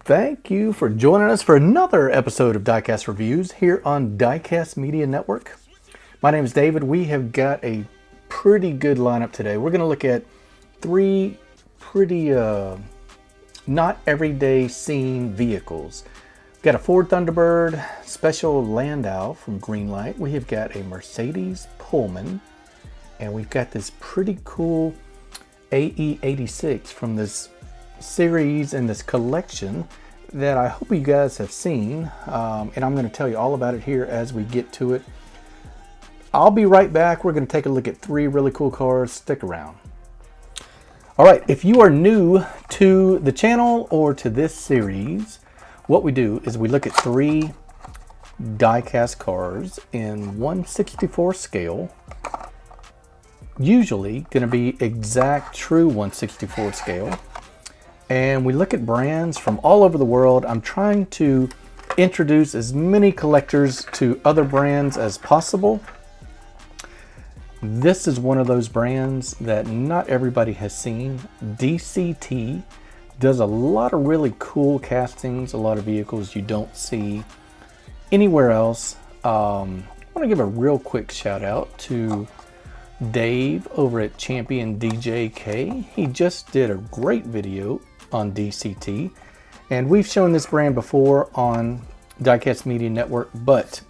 Thank you for joining us for another episode of Diecast Reviews here on Diecast Media Network. My name is David. We have got a pretty good lineup today. We're going to look at three pretty not everyday seen vehicles. We've got a Ford Thunderbird Special Landau from Greenlight. We have got a Mercedes Pullman, and we've got this pretty cool AE86 from this series and this collection that I hope you guys have seen, and I'm going to tell you all about it here as we get to it. I'll be right back. We're going to take a look at three really cool cars. Stick around. All right, if you are new to the channel or to this series, what we do is we look at three die-cast cars in 1/64 scale. Usually going to be exact true 1/64 scale. And we look at brands from all over the world. I'm trying to introduce as many collectors to other brands as possible. This is one of those brands that not everybody has seen. DCT does a lot of really cool castings, a lot of vehicles you don't see anywhere else. I want to give a real quick shout out to Dave over at Champion DJK. He just did a great video on DCT, and we've shown this brand before on Diecast Media Network, but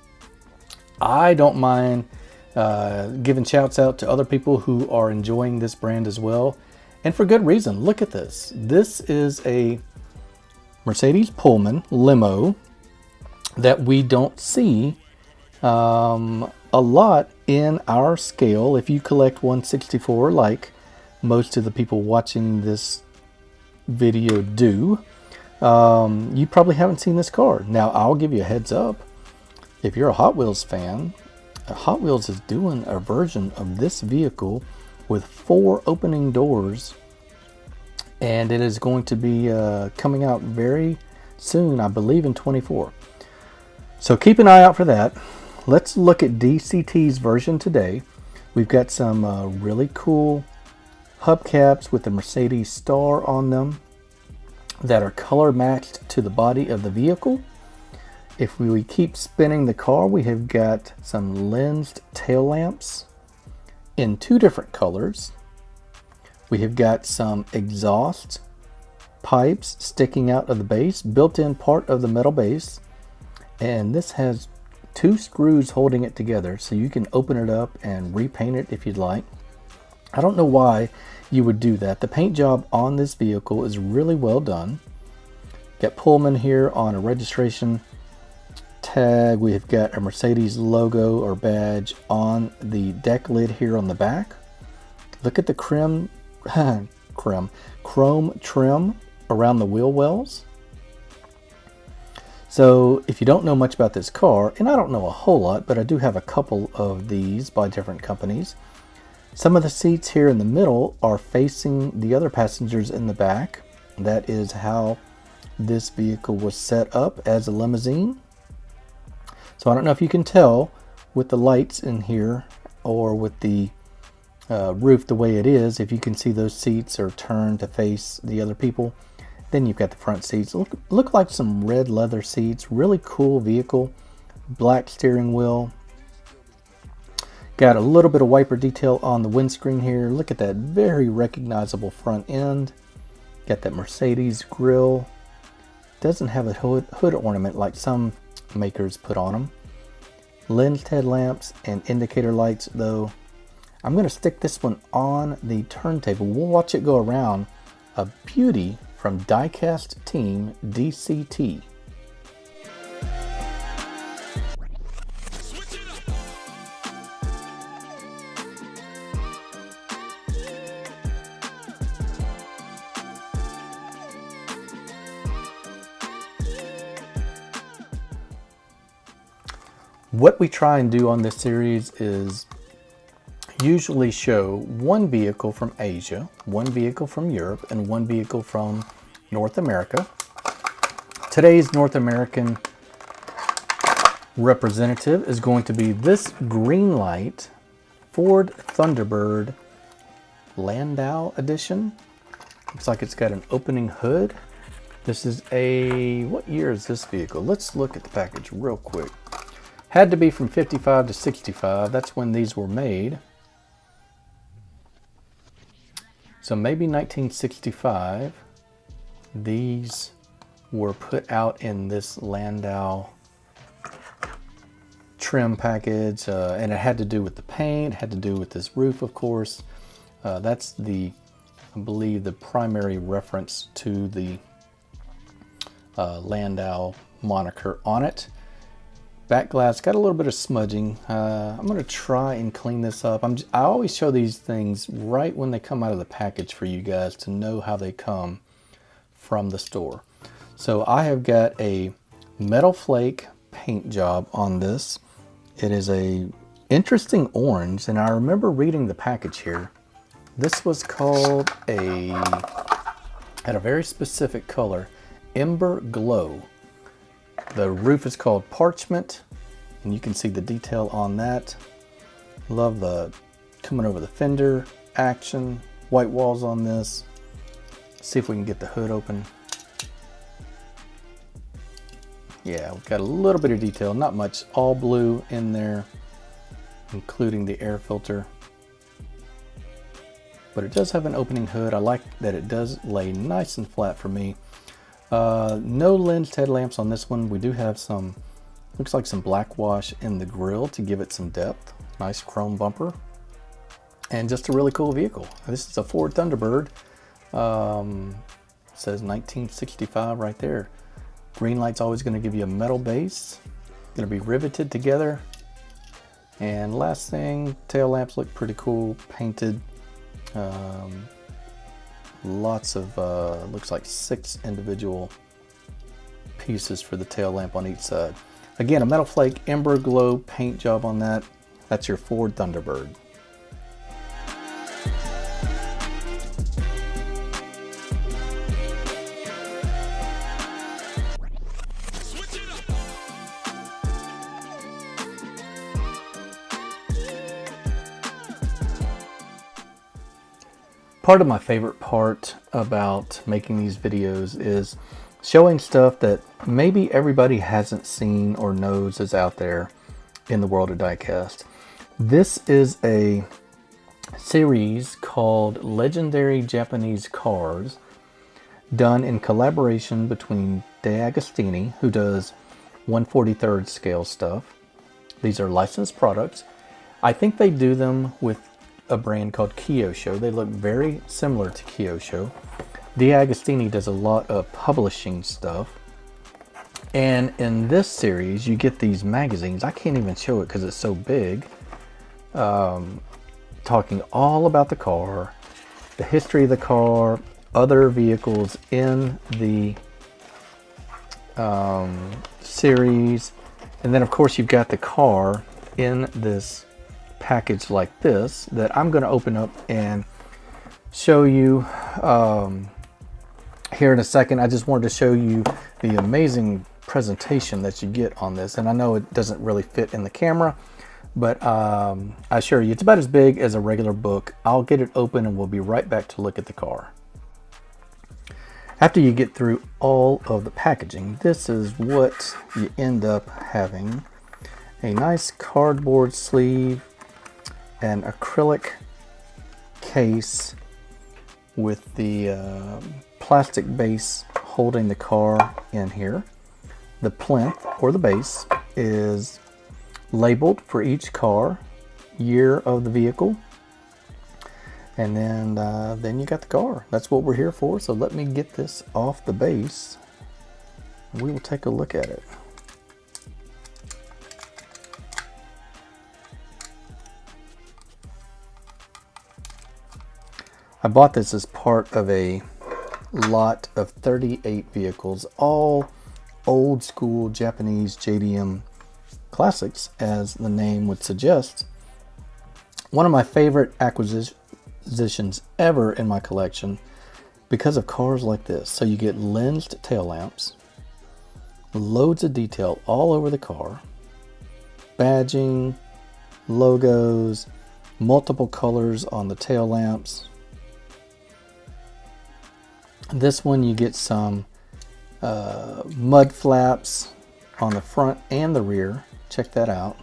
I don't mind giving shouts out to other people who are enjoying this brand as well, and for good reason. Look at this. This is a Mercedes Pullman Limo that we don't see a lot in our scale. If you collect 1/64 like most of the people watching this video do, you probably haven't seen this car. Now I'll give you a heads up. If you're a Hot Wheels fan, Hot Wheels is doing a version of this vehicle with 4 opening doors, and it is going to be coming out very soon, I believe in 24. So keep an eye out for that. Let's look at DCT's version today. We've got some really cool hubcaps with the Mercedes star on them that are color matched to the body of the vehicle. If we keep spinning the car, we have got some lensed tail lamps in 2 different colors. We have got some exhaust pipes sticking out of the base, built-in part of the metal base, and this has 2 screws holding it together, so you can open it up and repaint it if you'd like. I don't know why you would do that. The paint job on this vehicle is really well done. Got Pullman here on a registration tag. We've got a Mercedes logo or badge on the deck lid here on the back. Look at the chrome trim around the wheel wells. So if you don't know much about this car, and I don't know a whole lot, but I do have a couple of these by different companies. Some of the seats here in the middle are facing the other passengers in the back. That is how this vehicle was set up as a limousine. So I don't know if you can tell with the lights in here or with the roof the way it is, if you can see those seats are turned to face the other people. Then you've got the front seats. Look like some red leather seats. Really cool vehicle. Black steering wheel. Got a little bit of wiper detail on the windscreen here. Look at that very recognizable front end. Got that Mercedes grille. Doesn't have a hood ornament like some makers put on them. Lensed headlamps and indicator lights though. I'm going to stick this one on the turntable. We'll watch it go around. A beauty from Diecast Team DCT. What we try and do on this series is usually show one vehicle from Asia, one vehicle from Europe, and one vehicle from North America. Today's North American representative is going to be this Greenlight Ford Thunderbird Landau edition. Looks like it's got an opening hood. This is what year is this vehicle? Let's look at the package real quick. Had to be from 55 to 65. That's when these were made. So maybe 1965. These were put out in this Landau trim package, and it had to do with the paint, had to do with this roof, of course. That's I believe, the primary reference to the Landau moniker on it. Back glass got a little bit of smudging. I'm going to try and clean this up. I always show these things right when they come out of the package for you guys to know how they come from the store. So I have got a metal flake paint job on this. It is a interesting orange, and I remember reading the package here. This was called had a very specific color, Ember Glow. The roof is called Parchment, and you can see the detail on that. Love the coming over the fender action, white walls on this. See if we can get the hood open. Yeah, we've got a little bit of detail, not much, all blue in there, including the air filter. But it does have an opening hood. I like that it does lay nice and flat for me. No lensed headlamps on this one. We do have some, looks like some black wash in the grille to give it some depth. Nice chrome bumper. And just a really cool vehicle. This is a Ford Thunderbird. Says 1965 right there. Green light's always going to give you a metal base. Going to be riveted together. And last thing, tail lamps look pretty cool, painted. Lots of, looks like 6 individual pieces for the tail lamp on each side. Again, a metal flake Ember Glow paint job on that. That's your Ford Thunderbird. Part of my favorite part about making these videos is showing stuff that maybe everybody hasn't seen or knows is out there in the world of diecast. This is a series called Legendary Japanese Cars, done in collaboration between Diecast, who does 1/43 scale stuff. These are licensed products. I think they do them with a brand called Kyosho. They look very similar to Kyosho. Diecast does a lot of publishing stuff. And in this series, you get these magazines. I can't even show it because it's so big. Talking all about the car, the history of the car, other vehicles in the series. And then of course you've got the car in this package like this that I'm going to open up and show you here in a second. I just wanted to show you the amazing presentation that you get on this, and I know it doesn't really fit in the camera, but I assure you it's about as big as a regular book. I'll get it open and we'll be right back to look at the car. After you get through all of the packaging, this is what you end up having. A nice cardboard sleeve, an acrylic case with the plastic base holding the car in here. The plinth or the base is labeled for each car, year of the vehicle, and then you got the car. That's what we're here for. So let me get this off the base. We will take a look at it. I bought this as part of a lot of 38 vehicles, all old school Japanese JDM classics, as the name would suggest. One of my favorite acquisitions ever in my collection because of cars like this. So you get lensed tail lamps, loads of detail all over the car, badging, logos, multiple colors on the tail lamps. This one you get some mud flaps on the front and the rear. Check that out.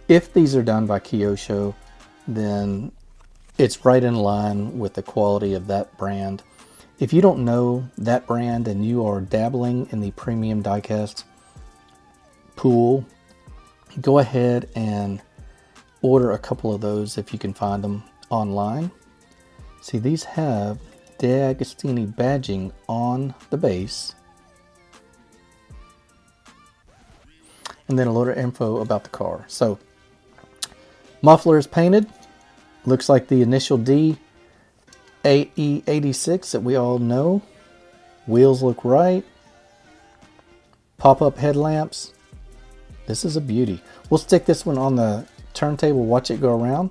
If these are done by Kyosho, then it's right in line with the quality of that brand. If you don't know that brand and you are dabbling in the premium diecast pool, go ahead and order a couple of those if you can find them online. See, these have D'Agostini badging on the base, and then a lot of info about the car. So, muffler is painted. Looks like the initial D AE86 that we all know. Wheels look right. Pop-up headlamps. This is a beauty. We'll stick this one on the turntable, watch it go around.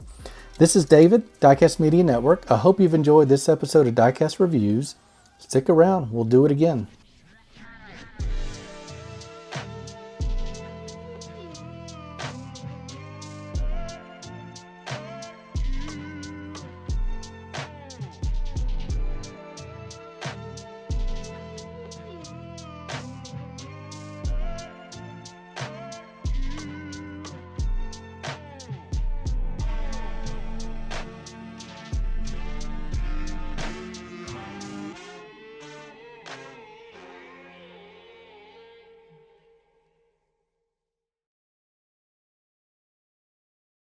This is David, Diecast Media Network. I hope you've enjoyed this episode of Diecast Reviews. Stick around, we'll do it again.